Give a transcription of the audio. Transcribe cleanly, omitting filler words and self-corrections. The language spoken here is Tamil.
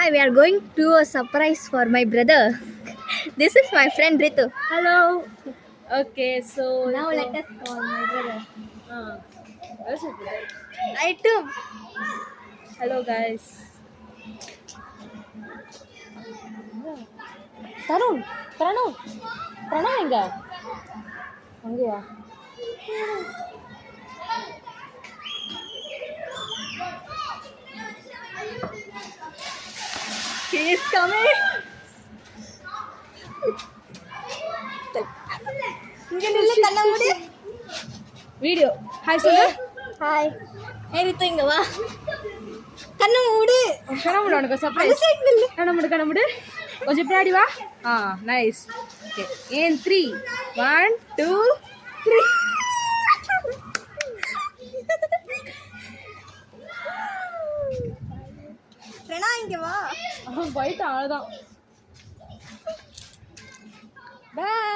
Hi, we are going to a surprise for my brother. This is my friend Ritu. Hello. Okay, so Now let us call my brother. where's your brother? I too. Hello, guys. Tarun, Pranav, Pranav எங்க? அங்கயா? He is coming. இங்க நில்லு கண்ண மூடு. வீடியோ ஹாய் சொல்லு. ஹாய். ஏய் ரித்து இங்க வா. கண்ண மூடு. கண்ணமுடு உனக்கு சர்ப்ரைஸ். கண்ணமுடு கொஞ்சம் பின்னாடி வா. நைஸ். ஓகே ஏன் 3 1 2 3 பிரணா இங்க வா. அவன் போயிட்டான் அவ்வளோதான். பாய்.